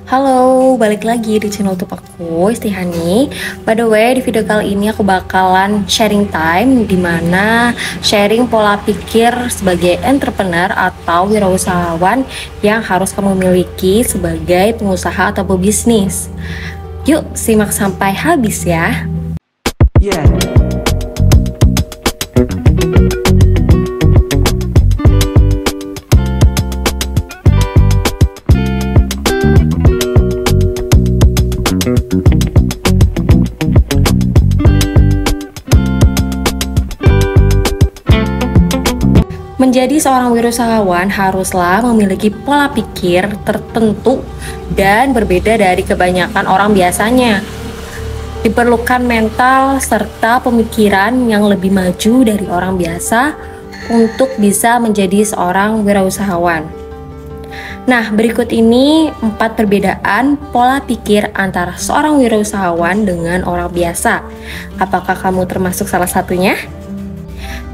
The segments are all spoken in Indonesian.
Halo, balik lagi di channel YouTube aku, Istihani. By the way, di video kali ini aku bakalan sharing time, dimana sharing pola pikir sebagai entrepreneur atau wirausahawan yang harus kamu miliki sebagai pengusaha atau pebisnis. Yuk, simak sampai habis ya. Yeah. Menjadi seorang wirausahawan haruslah memiliki pola pikir tertentu dan berbeda dari kebanyakan orang biasanya. Diperlukan mental serta pemikiran yang lebih maju dari orang biasa untuk bisa menjadi seorang wirausahawan. Nah, berikut ini 4 perbedaan pola pikir antara seorang wirausahawan dengan orang biasa. Apakah kamu termasuk salah satunya?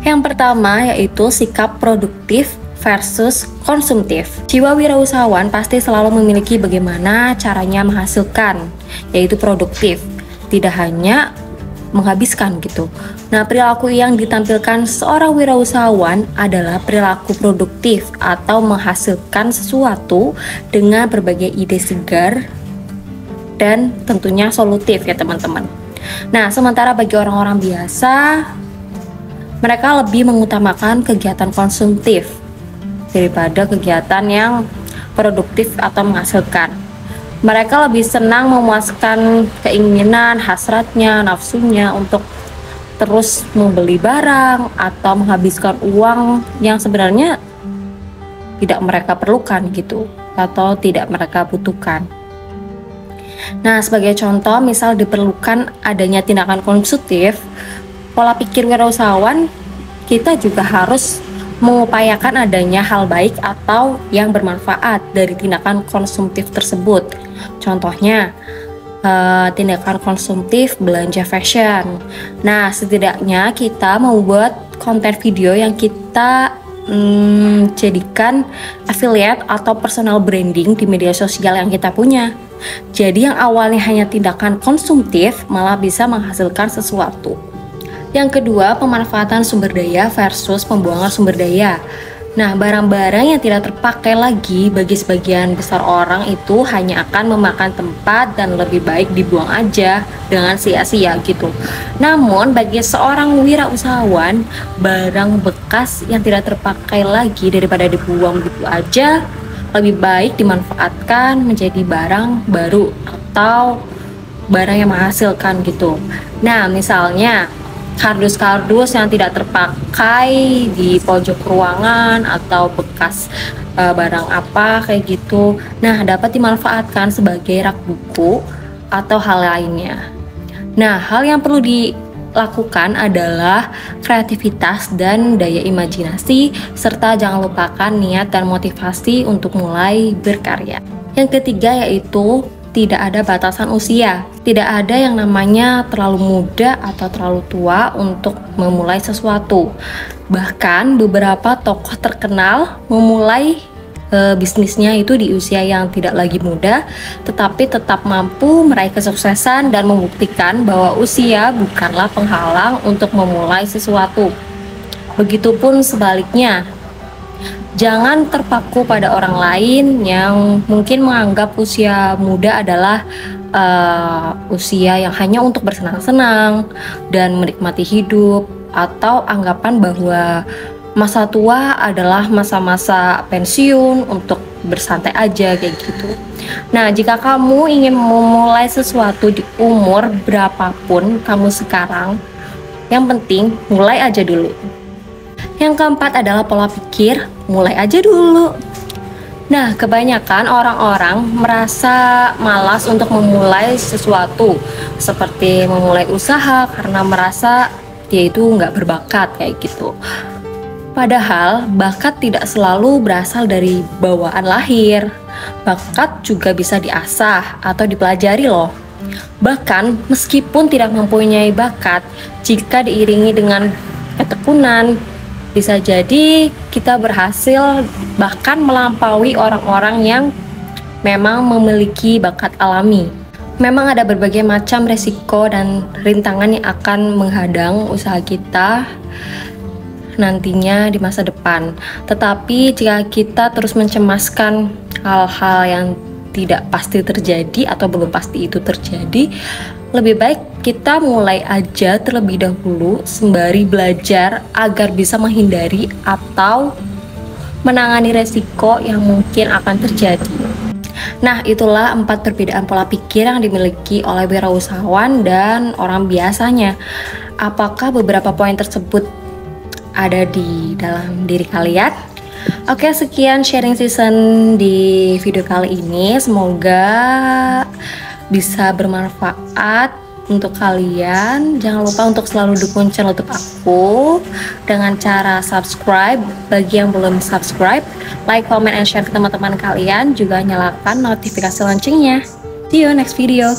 Yang pertama yaitu sikap produktif versus konsumtif. Jiwa wirausahawan pasti selalu memiliki bagaimana caranya menghasilkan, yaitu produktif, tidak hanya menghabiskan gitu. Nah, perilaku yang ditampilkan seorang wirausahawan adalah perilaku produktif atau menghasilkan sesuatu dengan berbagai ide segar dan tentunya solutif ya teman-teman. Nah, sementara bagi orang-orang biasa, mereka lebih mengutamakan kegiatan konsumtif daripada kegiatan yang produktif atau menghasilkan. Mereka lebih senang memuaskan keinginan, hasratnya, nafsunya untuk terus membeli barang atau menghabiskan uang yang sebenarnya tidak mereka perlukan gitu atau tidak mereka butuhkan. Nah, sebagai contoh, misal diperlukan adanya tindakan konsumtif, pola pikir wirausahawan, kita juga harus mengupayakan adanya hal baik atau yang bermanfaat dari tindakan konsumtif tersebut. Contohnya, tindakan konsumtif belanja fashion. Nah, setidaknya kita membuat konten video yang kita jadikan affiliate atau personal branding di media sosial yang kita punya. Jadi yang awalnya hanya tindakan konsumtif malah bisa menghasilkan sesuatu. Yang kedua, pemanfaatan sumber daya versus pembuangan sumber daya. Nah, barang-barang yang tidak terpakai lagi bagi sebagian besar orang itu hanya akan memakan tempat dan lebih baik dibuang aja dengan sia-sia gitu. Namun, bagi seorang wirausahawan, barang bekas yang tidak terpakai lagi daripada dibuang gitu aja, lebih baik dimanfaatkan menjadi barang baru atau barang yang menghasilkan gitu. Nah, misalnya kardus-kardus yang tidak terpakai di pojok ruangan atau bekas barang apa kayak gitu, nah dapat dimanfaatkan sebagai rak buku atau hal lainnya. Nah, hal yang perlu dilakukan adalah kreativitas dan daya imajinasi, serta jangan lupakan niat dan motivasi untuk mulai berkarya. Yang ketiga yaitu tidak ada batasan usia. Tidak ada yang namanya terlalu muda atau terlalu tua untuk memulai sesuatu. Bahkan beberapa tokoh terkenal memulai bisnisnya itu di usia yang tidak lagi muda, tetapi tetap mampu meraih kesuksesan dan membuktikan bahwa usia bukanlah penghalang untuk memulai sesuatu. Begitupun sebaliknya. Jangan terpaku pada orang lain yang mungkin menganggap usia muda adalah usia yang hanya untuk bersenang-senang dan menikmati hidup, atau anggapan bahwa masa tua adalah masa-masa pensiun untuk bersantai aja kayak gitu. Nah, jika kamu ingin memulai sesuatu di umur berapapun kamu sekarang, yang penting mulai aja dulu. Yang keempat adalah pola pikir, mulai aja dulu. Nah, kebanyakan orang-orang merasa malas untuk memulai sesuatu, seperti memulai usaha karena merasa dia itu nggak berbakat kayak gitu. Padahal, bakat tidak selalu berasal dari bawaan lahir. Bakat juga bisa diasah atau dipelajari loh. Bahkan, meskipun tidak mempunyai bakat, jika diiringi dengan ketekunan, bisa jadi kita berhasil bahkan melampaui orang-orang yang memang memiliki bakat alami. Memang ada berbagai macam resiko dan rintangan yang akan menghadang usaha kita nantinya di masa depan. Tetapi jika kita terus mencemaskan hal-hal yang tidak pasti terjadi atau belum pasti itu terjadi, lebih baik kita mulai aja terlebih dahulu sembari belajar agar bisa menghindari atau menangani resiko yang mungkin akan terjadi. Nah, itulah 4 perbedaan pola pikir yang dimiliki oleh wirausahawan dan orang biasanya. Apakah beberapa poin tersebut ada di dalam diri kalian? Oke, sekian sharing season di video kali ini. Semoga bisa bermanfaat untuk kalian. Jangan lupa untuk selalu dukung channel YouTube aku dengan cara subscribe bagi yang belum subscribe, like, comment, and share ke teman-teman kalian, juga nyalakan notifikasi loncengnya. See you next video.